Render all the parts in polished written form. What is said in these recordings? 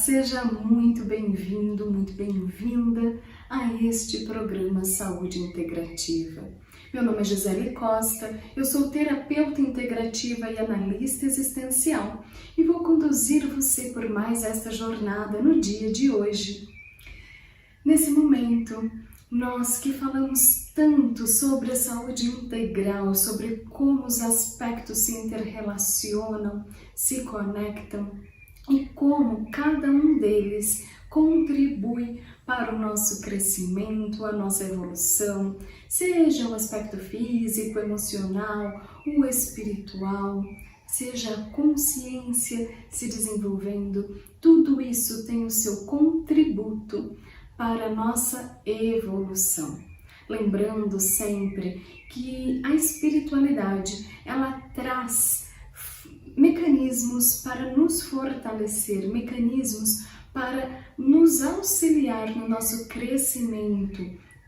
seja muito bem-vindo, muito bem-vinda a este programa Saúde Integrativa. Meu nome é Gisele Costa, eu sou terapeuta integrativa e analista existencial e vou conduzir você por mais esta jornada no dia de hoje. Nesse momento, nós que falamos tanto sobre a saúde integral, sobre como os aspectos se interrelacionam, se conectam e como cada um deles contribui para o nosso crescimento, a nossa evolução, seja o aspecto físico, emocional, o espiritual, seja a consciência se desenvolvendo, tudo isso tem o seu contributo para a nossa evolução. Lembrando sempre que a espiritualidade, ela traz mecanismos para nos fortalecer, mecanismos para nos auxiliar no nosso crescimento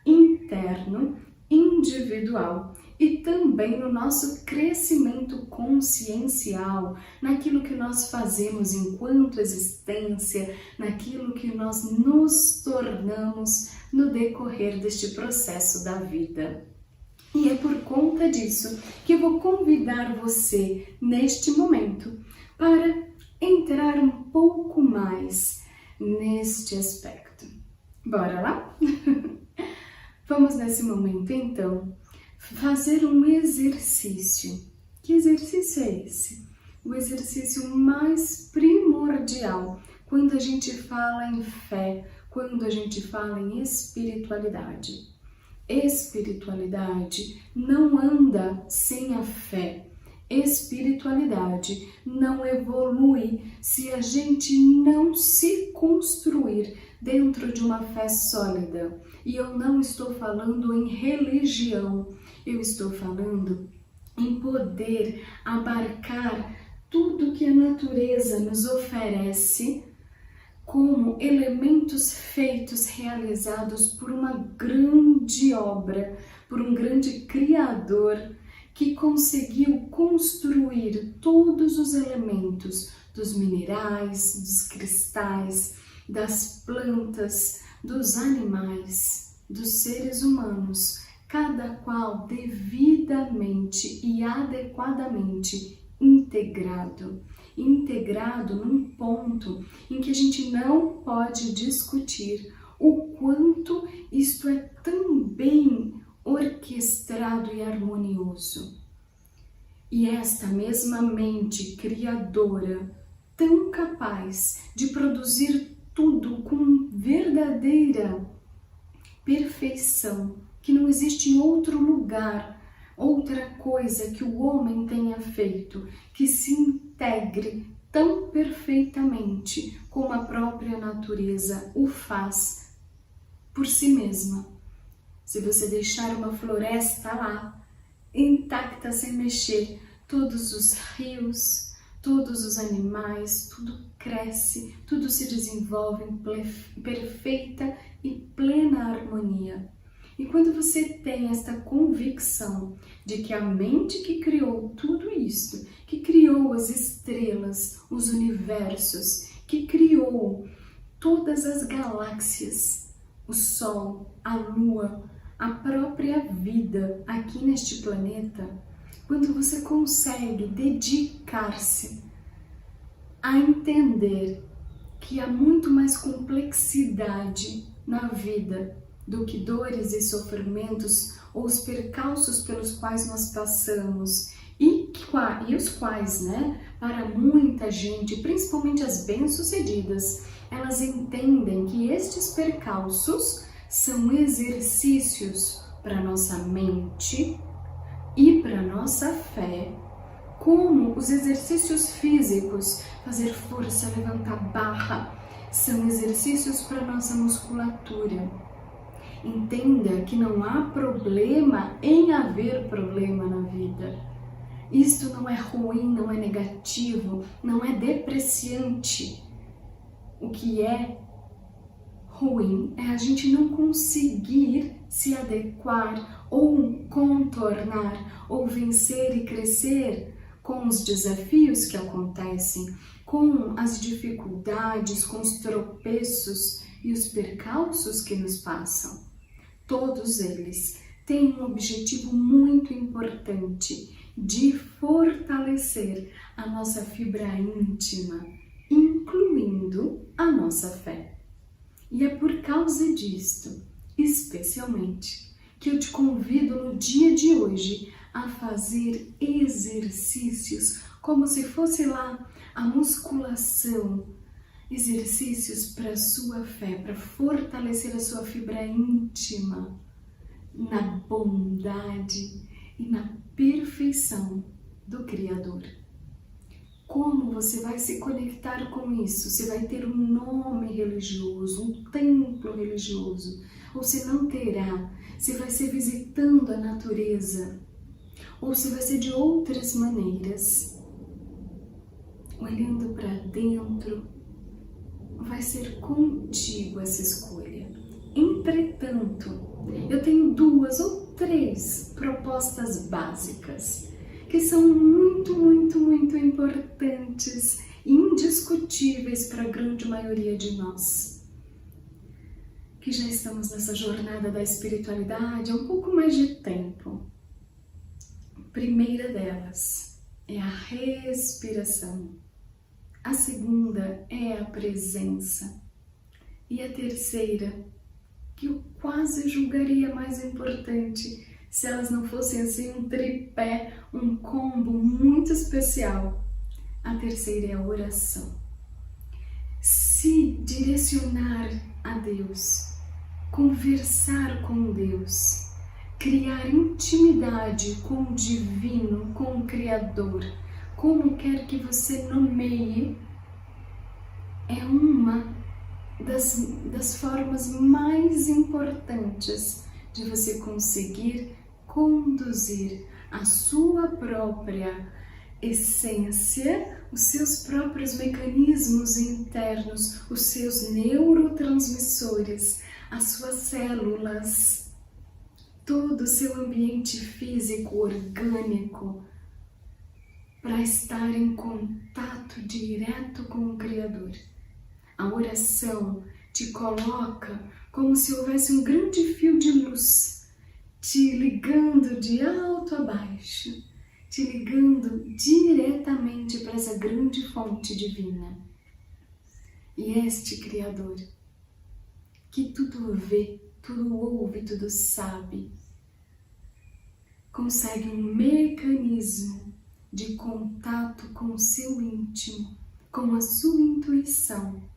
interno, individual e também no nosso crescimento consciencial, naquilo que nós fazemos enquanto existência, naquilo que nós nos tornamos no decorrer deste processo da vida. E é por conta disso que eu vou convidar você neste momento para entrar um pouco mais neste aspecto. Bora lá? Vamos nesse momento então fazer um exercício. Que exercício é esse? O exercício mais primordial quando a gente fala em fé, quando a gente fala em espiritualidade. Espiritualidade não anda sem a fé. Espiritualidade não evolui se a gente não se construir dentro de uma fé sólida. E eu não estou falando em religião, eu estou falando em poder abarcar tudo que a natureza nos oferece como elementos feitos, realizados por uma grande obra, por um grande criador que conseguiu construir todos os elementos dos minerais, dos cristais, das plantas, dos animais, dos seres humanos, cada qual devidamente e adequadamente integrado num ponto em que a gente não pode discutir o quanto isto é tão bem orquestrado e harmonioso. E esta mesma mente criadora, tão capaz de produzir tudo com verdadeira perfeição, que não existe em outro lugar, outra coisa que o homem tenha feito, que se integre tão perfeitamente como a própria natureza o faz por si mesma. Se você deixar uma floresta lá, intacta, sem mexer, todos os rios, todos os animais, tudo cresce, tudo se desenvolve em perfeita e plena harmonia. E quando você tem esta convicção de que a mente que criou tudo isso, que criou as estrelas, os universos, que criou todas as galáxias, o Sol, a Lua, a própria vida aqui neste planeta, quando você consegue dedicar-se a entender que há muito mais complexidade na vida do que dores e sofrimentos ou os percalços pelos quais nós passamos e os quais, para muita gente, principalmente as bem-sucedidas, elas entendem que estes percalços são exercícios para nossa mente e para nossa fé, como os exercícios físicos, fazer força, levantar barra, são exercícios para nossa musculatura. Entenda que não há problema em haver problema na vida. Isto não é ruim, não é negativo, não é depreciante. O que é ruim é a gente não conseguir se adequar ou contornar ou vencer e crescer com os desafios que acontecem, com as dificuldades, com os tropeços e os percalços que nos passam. Todos eles têm um objetivo muito importante de fortalecer a nossa fibra íntima, incluindo a nossa fé. E é por causa disto, especialmente, que eu te convido no dia de hoje a fazer exercícios como se fosse lá a musculação, exercícios para a sua fé, para fortalecer a sua fibra íntima na bondade e na perfeição do Criador. Como você vai se conectar com isso? Você vai ter um nome religioso, um templo religioso, ou se não terá? Você vai ser visitando a natureza, ou se vai ser de outras maneiras, olhando para dentro. Vai ser contigo essa escolha. Entretanto, eu tenho 2 ou 3 propostas básicas que são muito importantes e indiscutíveis para a grande maioria de nós, que já estamos nessa jornada da espiritualidade há um pouco mais de tempo. A primeira delas é a respiração. A segunda é a presença. E a terceira, que eu quase julgaria mais importante se elas não fossem assim um tripé, um combo muito especial. A terceira é a oração. Se direcionar a Deus, conversar com Deus, criar intimidade com o divino, com o Criador, como quer que você nomeie, é uma das formas mais importantes de você conseguir conduzir a sua própria essência, os seus próprios mecanismos internos, os seus neurotransmissores, as suas células, todo o seu ambiente físico, orgânico, para estar em contato direto com o Criador. A oração te coloca como se houvesse um grande fio de luz te ligando de alto a baixo, te ligando diretamente para essa grande fonte divina. E este Criador, que tudo vê, tudo ouve, tudo sabe, consegue um mecanismo de contato com o seu íntimo, com a sua intuição,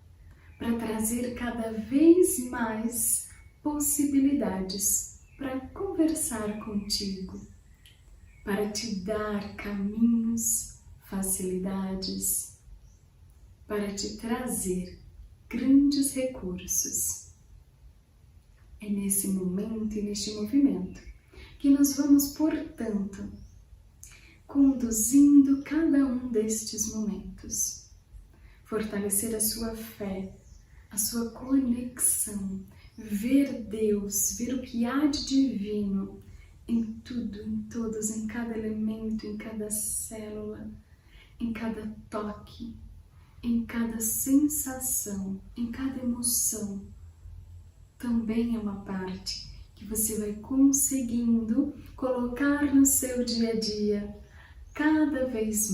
para trazer cada vez mais possibilidades para conversar contigo, para te dar caminhos, facilidades, para te trazer grandes recursos. É nesse momento e neste movimento que nós vamos, portanto, conduzindo cada um destes momentos. Fortalecer a sua fé, a sua conexão, ver Deus, ver o que há de divino em tudo, em todos, em cada elemento, em cada célula, em cada toque, em cada sensação, em cada emoção. Também é uma parte que você vai conseguindo colocar no seu dia a dia cada vez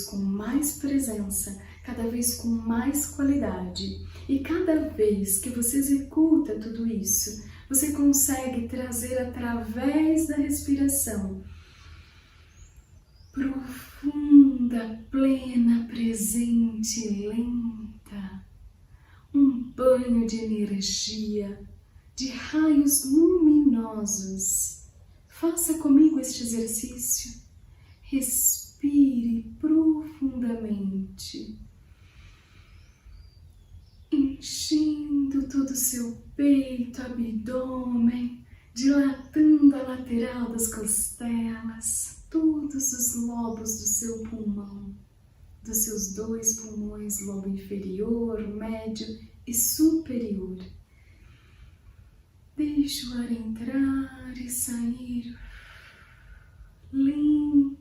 com mais presença, cada vez com mais qualidade. E cada vez que você executa tudo isso, você consegue trazer através da respiração profunda, plena, presente, lenta, um banho de energia, de raios luminosos. Faça comigo este exercício. Respire profundamente, enchendo todo o seu peito, abdômen, dilatando a lateral das costelas, todos os lobos do seu pulmão, dos seus 2 pulmões, lobo inferior, médio e superior. Deixe o ar entrar e sair lentamente.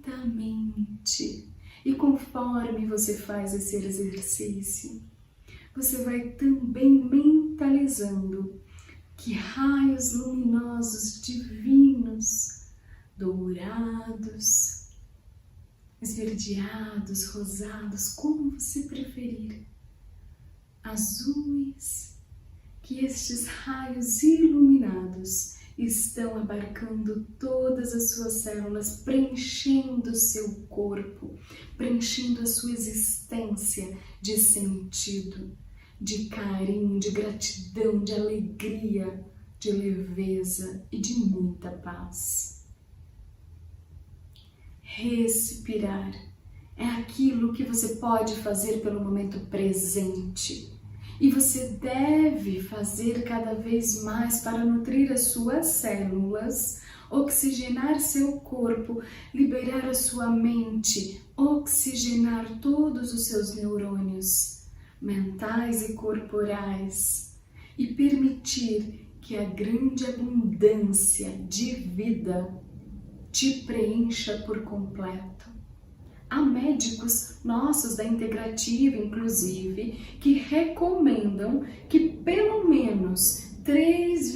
E conforme você faz esse exercício, você vai também mentalizando que raios luminosos divinos, dourados, esverdeados, rosados, como você preferir, azuis, que estes raios iluminados estão abarcando todas as suas células, preenchendo o seu corpo, preenchendo a sua existência de sentido, de carinho, de gratidão, de alegria, de leveza e de muita paz. Respirar é aquilo que você pode fazer pelo momento presente. E você deve fazer cada vez mais para nutrir as suas células, oxigenar seu corpo, liberar a sua mente, oxigenar todos os seus neurônios, mentais e corporais, e permitir que a grande abundância de vida te preencha por completo. Há médicos nossos da integrativa, inclusive, que recomendam que pelo menos 3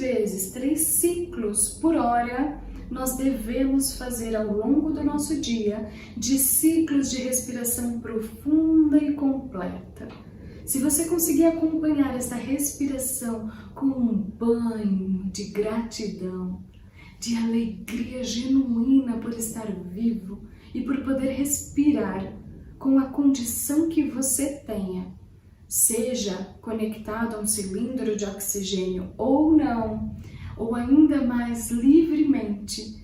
ciclos por hora nós devemos fazer ao longo do nosso dia de ciclos de respiração profunda e completa. Se você conseguir acompanhar essa respiração com um banho de gratidão, de alegria genuína por estar vivo, e por poder respirar com a condição que você tenha, seja conectado a um cilindro de oxigênio ou não, ou ainda mais livremente,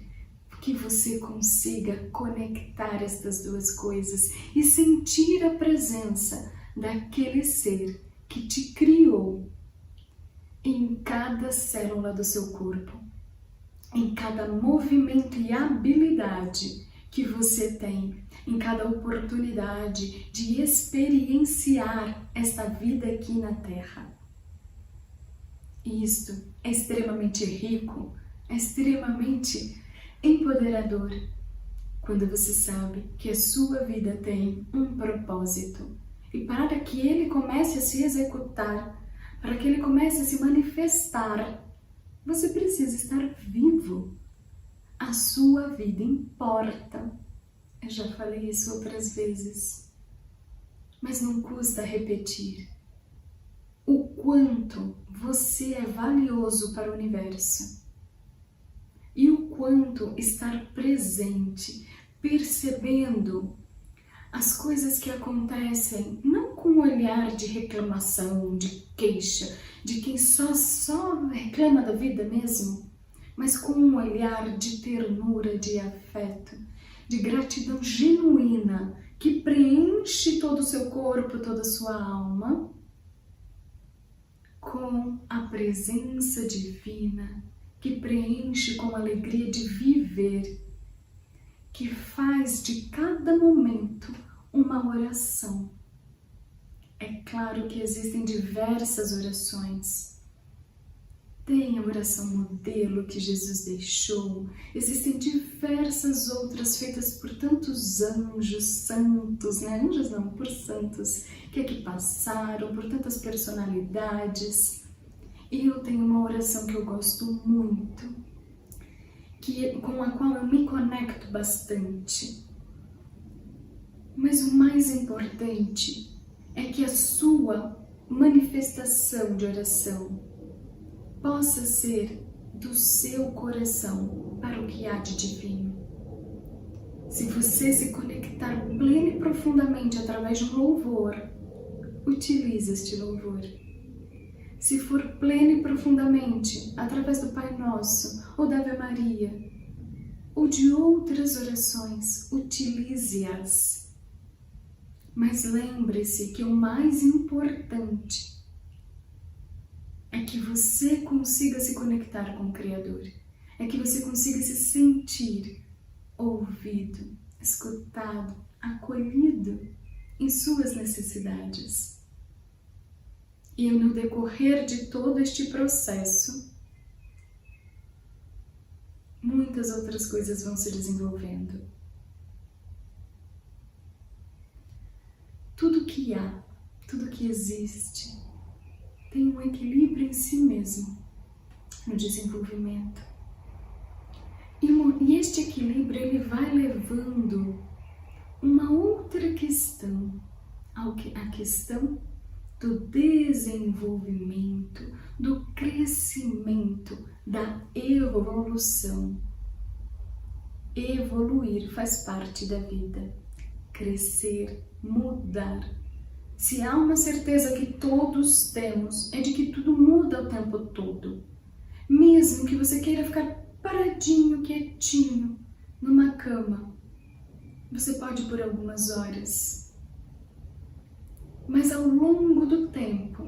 que você consiga conectar estas duas coisas e sentir a presença daquele ser que te criou em cada célula do seu corpo, em cada movimento e habilidade que você tem, em cada oportunidade de experienciar esta vida aqui na Terra. E isto é extremamente rico, é extremamente empoderador, quando você sabe que a sua vida tem um propósito. E para que ele comece a se executar, para que ele comece a se manifestar, você precisa estar vivo. A sua vida importa. Eu já falei isso outras vezes, mas não custa repetir o quanto você é valioso para o universo e o quanto estar presente, percebendo as coisas que acontecem, não com um olhar de reclamação, de queixa, de quem só reclama da vida mesmo, mas com um olhar de ternura, de afeto, de gratidão genuína, que preenche todo o seu corpo, toda a sua alma, com a presença divina, que preenche com a alegria de viver, que faz de cada momento uma oração. É claro que existem diversas orações. Tem a oração modelo que Jesus deixou, existem diversas outras feitas por tantos anjos santos, né? Anjos não, por santos, que aqui passaram, por tantas personalidades. E eu tenho uma oração que eu gosto muito, com a qual eu me conecto bastante. Mas o mais importante é que a sua manifestação de oração possa ser do seu coração para o que há de divino. Se você se conectar pleno e profundamente através de um louvor, utilize este louvor. Se for pleno e profundamente através do Pai Nosso, ou da Ave Maria, ou de outras orações, utilize-as. Mas lembre-se que o mais importante é que você consiga se conectar com o Criador, é que você consiga se sentir ouvido, escutado, acolhido em suas necessidades. E no decorrer de todo este processo, muitas outras coisas vão se desenvolvendo. Tudo que há, tudo que existe, tem um equilíbrio em si mesmo, no desenvolvimento. E este equilíbrio ele vai levando uma outra questão, a questão do desenvolvimento, do crescimento, da evolução. Evoluir faz parte da vida. Crescer, mudar. Se há uma certeza que todos temos, é de que tudo muda o tempo todo. Mesmo que você queira ficar paradinho, quietinho, numa cama, você pode por algumas horas. Mas ao longo do tempo,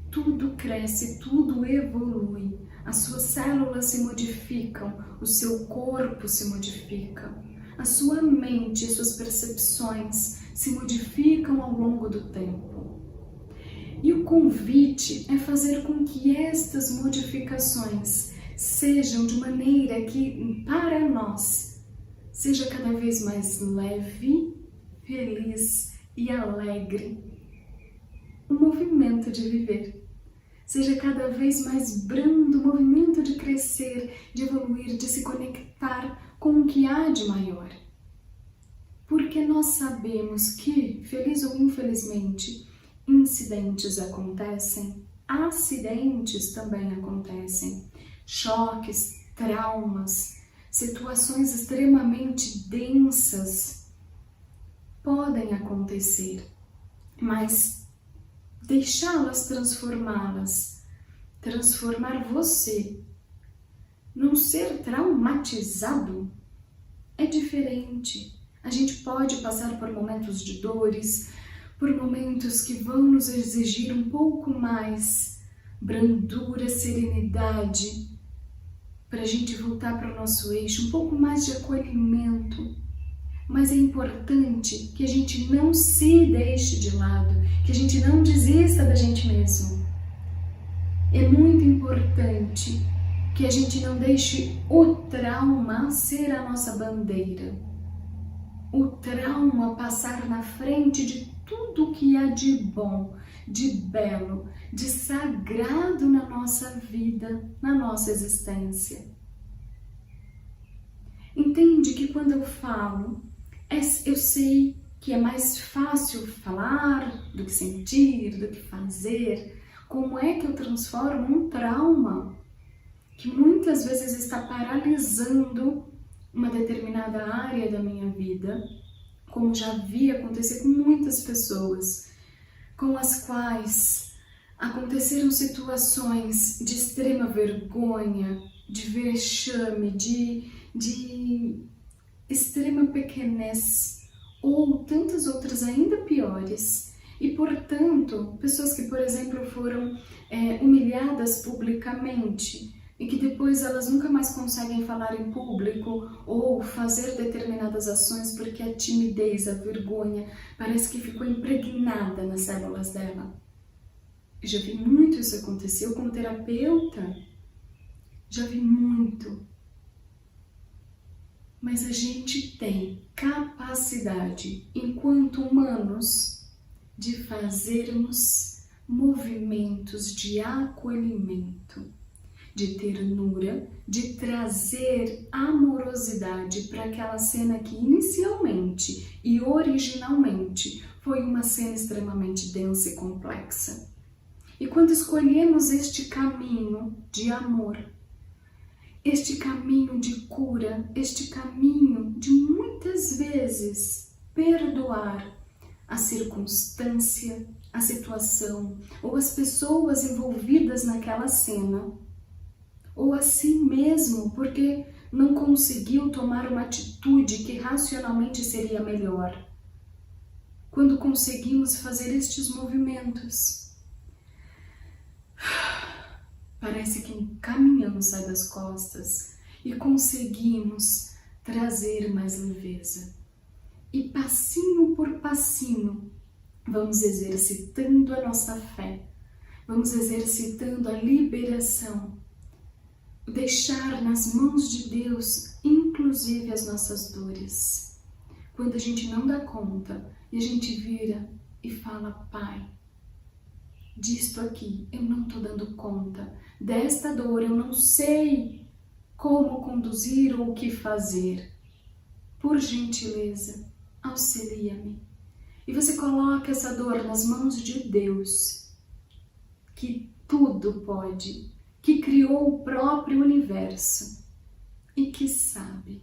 tudo cresce, tudo evolui. As suas células se modificam, o seu corpo se modifica, a sua mente e suas percepções se modificam ao longo do tempo. E o convite é fazer com que estas modificações sejam de maneira que, para nós, seja cada vez mais leve, feliz e alegre. O movimento de viver. Seja cada vez mais brando o movimento de crescer, de evoluir, de se conectar com o que há de maior. Porque nós sabemos que, feliz ou infelizmente, incidentes acontecem, acidentes também acontecem, choques, traumas, situações extremamente densas podem acontecer, mas deixá-las transformar você num ser traumatizado é diferente. A gente pode passar por momentos de dores, por momentos que vão nos exigir um pouco mais brandura, serenidade, para a gente voltar para o nosso eixo, um pouco mais de acolhimento. Mas é importante que a gente não se deixe de lado, que a gente não desista da gente mesmo. É muito importante que a gente não deixe o trauma ser a nossa bandeira. O trauma passar na frente de tudo que há de bom, de belo, de sagrado na nossa vida, na nossa existência. Entende que quando eu falo, eu sei que é mais fácil falar do que sentir, do que fazer. Como é que eu transformo um trauma que muitas vezes está paralisando uma determinada área da minha vida, como já vi acontecer com muitas pessoas, com as quais aconteceram situações de extrema vergonha, de vexame, de extrema pequenez, ou tantas outras ainda piores. E, portanto, pessoas que, por exemplo, foram humilhadas publicamente e que depois elas nunca mais conseguem falar em público ou fazer determinadas ações porque a timidez, a vergonha, parece que ficou impregnada nas células dela. Eu já vi muito isso acontecer. Eu, como terapeuta, já vi muito. Mas a gente tem capacidade, enquanto humanos, de fazermos movimentos de acolhimento, de ternura, de trazer amorosidade para aquela cena que inicialmente e originalmente foi uma cena extremamente densa e complexa. E quando escolhemos este caminho de amor, este caminho de cura, este caminho de muitas vezes perdoar a circunstância, a situação ou as pessoas envolvidas naquela cena, ou a si mesmo porque não conseguiu tomar uma atitude que racionalmente seria melhor. Quando conseguimos fazer estes movimentos, parece que um caminhão sai das costas e conseguimos trazer mais leveza. E passinho por passinho, vamos exercitando a nossa fé, vamos exercitando a liberação, deixar nas mãos de Deus, inclusive as nossas dores. Quando a gente não dá conta e a gente vira e fala: Pai, disto aqui eu não estou dando conta, desta dor eu não sei como conduzir ou o que fazer. Por gentileza, auxilia-me. E você coloca essa dor nas mãos de Deus, que tudo pode, que criou o próprio universo e que sabe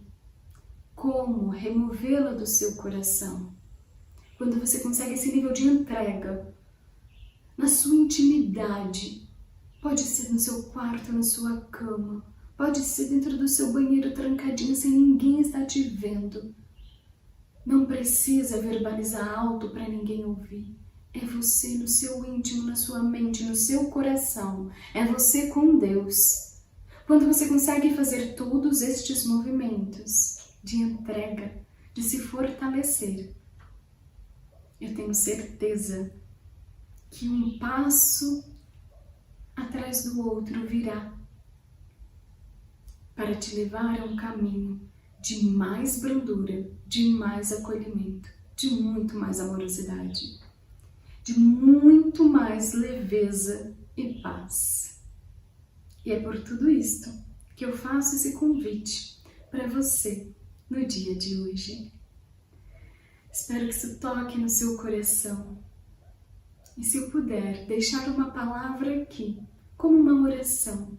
como removê-la do seu coração. Quando você consegue esse nível de entrega, na sua intimidade, pode ser no seu quarto, na sua cama, pode ser dentro do seu banheiro trancadinho, sem ninguém estar te vendo. Não precisa verbalizar alto para ninguém ouvir. É você no seu íntimo, na sua mente, no seu coração. É você com Deus. Quando você consegue fazer todos estes movimentos de entrega, de se fortalecer, eu tenho certeza que um passo atrás do outro virá para te levar a um caminho de mais brandura, de mais acolhimento, de muito mais amorosidade, de muito mais leveza e paz. E é por tudo isto que eu faço esse convite para você no dia de hoje. Espero que isso toque no seu coração. E se eu puder deixar uma palavra aqui, como uma oração,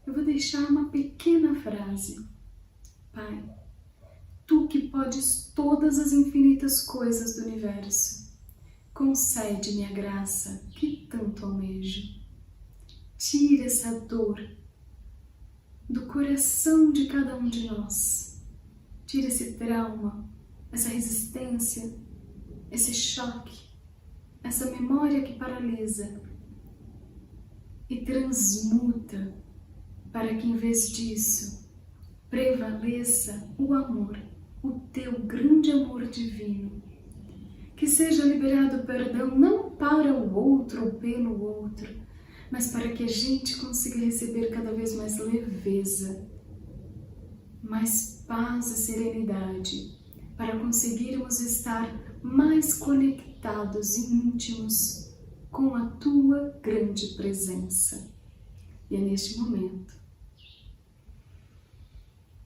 eu vou deixar uma pequena frase. Pai, Tu que podes todas as infinitas coisas do universo, concede-me a graça que tanto almejo. Tira essa dor do coração de cada um de nós. Tira esse trauma, essa resistência, esse choque, essa memória que paralisa e transmuta para que, em vez disso, prevaleça o amor, o teu grande amor divino. Que seja liberado o perdão não para o outro ou pelo outro, mas para que a gente consiga receber cada vez mais leveza, mais paz e serenidade, para conseguirmos estar mais conectados e íntimos com a tua grande presença. E é neste momento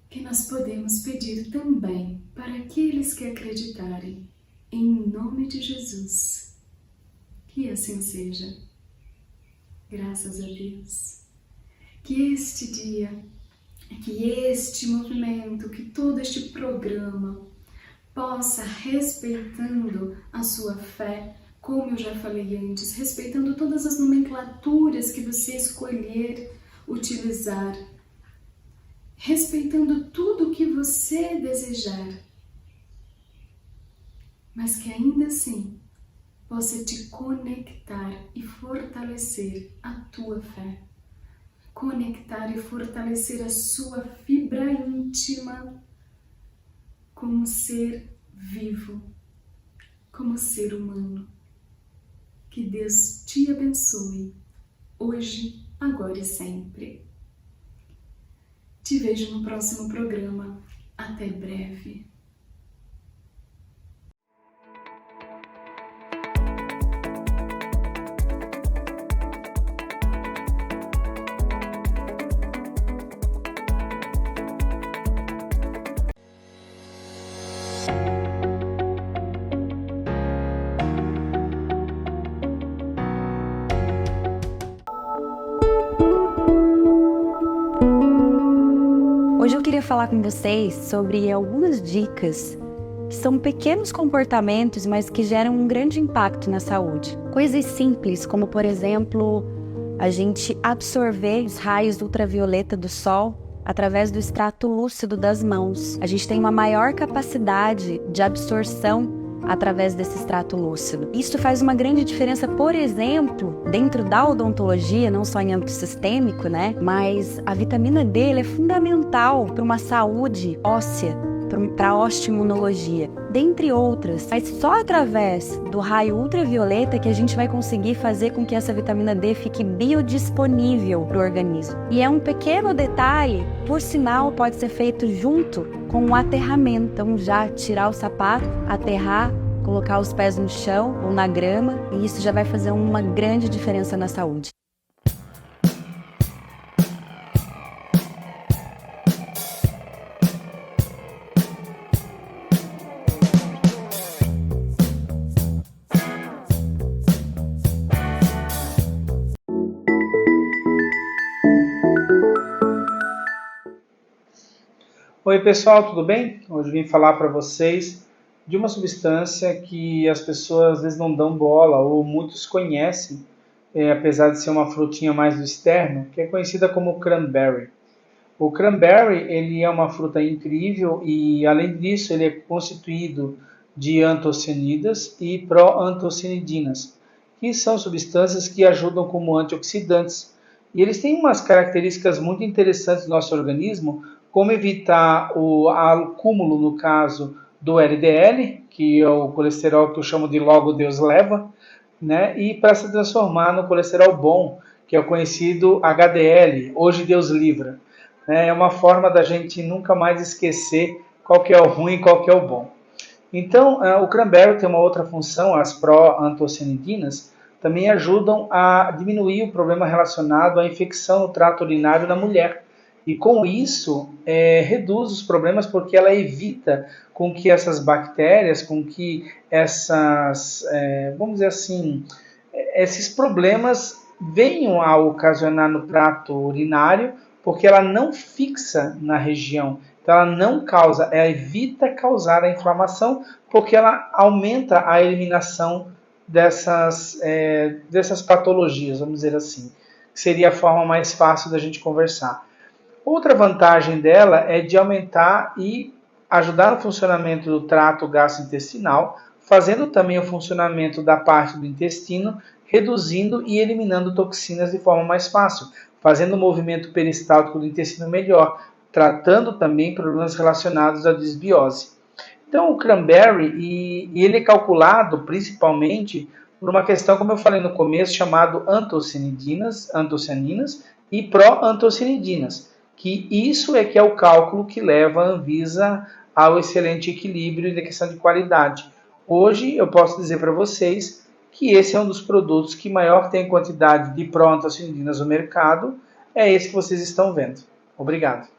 que nós podemos pedir também para aqueles que acreditarem, em nome de Jesus, que assim seja. Graças a Deus. Que este dia, que este movimento, que todo este programa possa, respeitando a sua fé, como eu já falei antes, respeitando todas as nomenclaturas que você escolher utilizar, respeitando tudo o que você desejar, mas que ainda assim possa te conectar e fortalecer a tua fé, conectar e fortalecer a sua fibra íntima como ser vivo, como ser humano. Que Deus te abençoe, hoje, agora e sempre. Te vejo no próximo programa. Até breve. Hoje eu queria falar com vocês sobre algumas dicas que são pequenos comportamentos, mas que geram um grande impacto na saúde. Coisas simples, como por exemplo, a gente absorver os raios ultravioleta do sol através do extrato lúcido das mãos. A gente tem uma maior capacidade de absorção através desse extrato lúcido. Isso faz uma grande diferença, por exemplo, dentro da odontologia, não só em âmbito sistêmico, né? Mas a vitamina D ela é fundamental para uma saúde óssea, para a osteoimunologia, dentre outras. Mas só através do raio ultravioleta que a gente vai conseguir fazer com que essa vitamina D fique biodisponível para o organismo. E é um pequeno detalhe, por sinal, pode ser feito junto com o aterramento. Então já tirar o sapato, aterrar colocar os pés no chão ou na grama, e isso já vai fazer uma grande diferença na saúde. Oi pessoal, tudo bem? Hoje eu vim falar para vocês de uma substância que as pessoas às vezes não dão bola ou muitos conhecem, apesar de ser uma frutinha mais do externo, que é conhecida como cranberry. O cranberry ele é uma fruta incrível e além disso ele é constituído de antocianidas e proantocianidinas, que são substâncias que ajudam como antioxidantes. E eles têm umas características muito interessantes no nosso organismo, como evitar o acúmulo, no caso, do LDL, que é o colesterol que eu chamo de logo Deus leva, né? E para se transformar no colesterol bom, que é o conhecido HDL, hoje Deus livra. É uma forma da gente nunca mais esquecer qual que é o ruim e qual que é o bom. Então, o cranberry tem uma outra função, as proantocianidinas também ajudam a diminuir o problema relacionado à infecção no trato urinário na mulher. E com isso, reduz os problemas porque ela evita com que essas bactérias, com que essas, vamos dizer assim, esses problemas venham a ocasionar no trato urinário, porque ela não fixa na região. Então ela não causa, ela evita causar a inflamação, porque ela aumenta a eliminação dessas patologias, vamos dizer assim. Seria a forma mais fácil da gente conversar. Outra vantagem dela é de aumentar e ajudar no funcionamento do trato gastrointestinal, fazendo também o funcionamento da parte do intestino, reduzindo e eliminando toxinas de forma mais fácil, fazendo o movimento peristáltico do intestino melhor, tratando também problemas relacionados à desbiose. Então o cranberry, ele é calculado principalmente por uma questão, como eu falei no começo, chamado antocianidinas e proantocianidinas, que isso é que é o cálculo que leva a Anvisa ao excelente equilíbrio da questão de qualidade. Hoje eu posso dizer para vocês que esse é um dos produtos que maior tem quantidade de proantocianidinas no mercado, é esse que vocês estão vendo. Obrigado.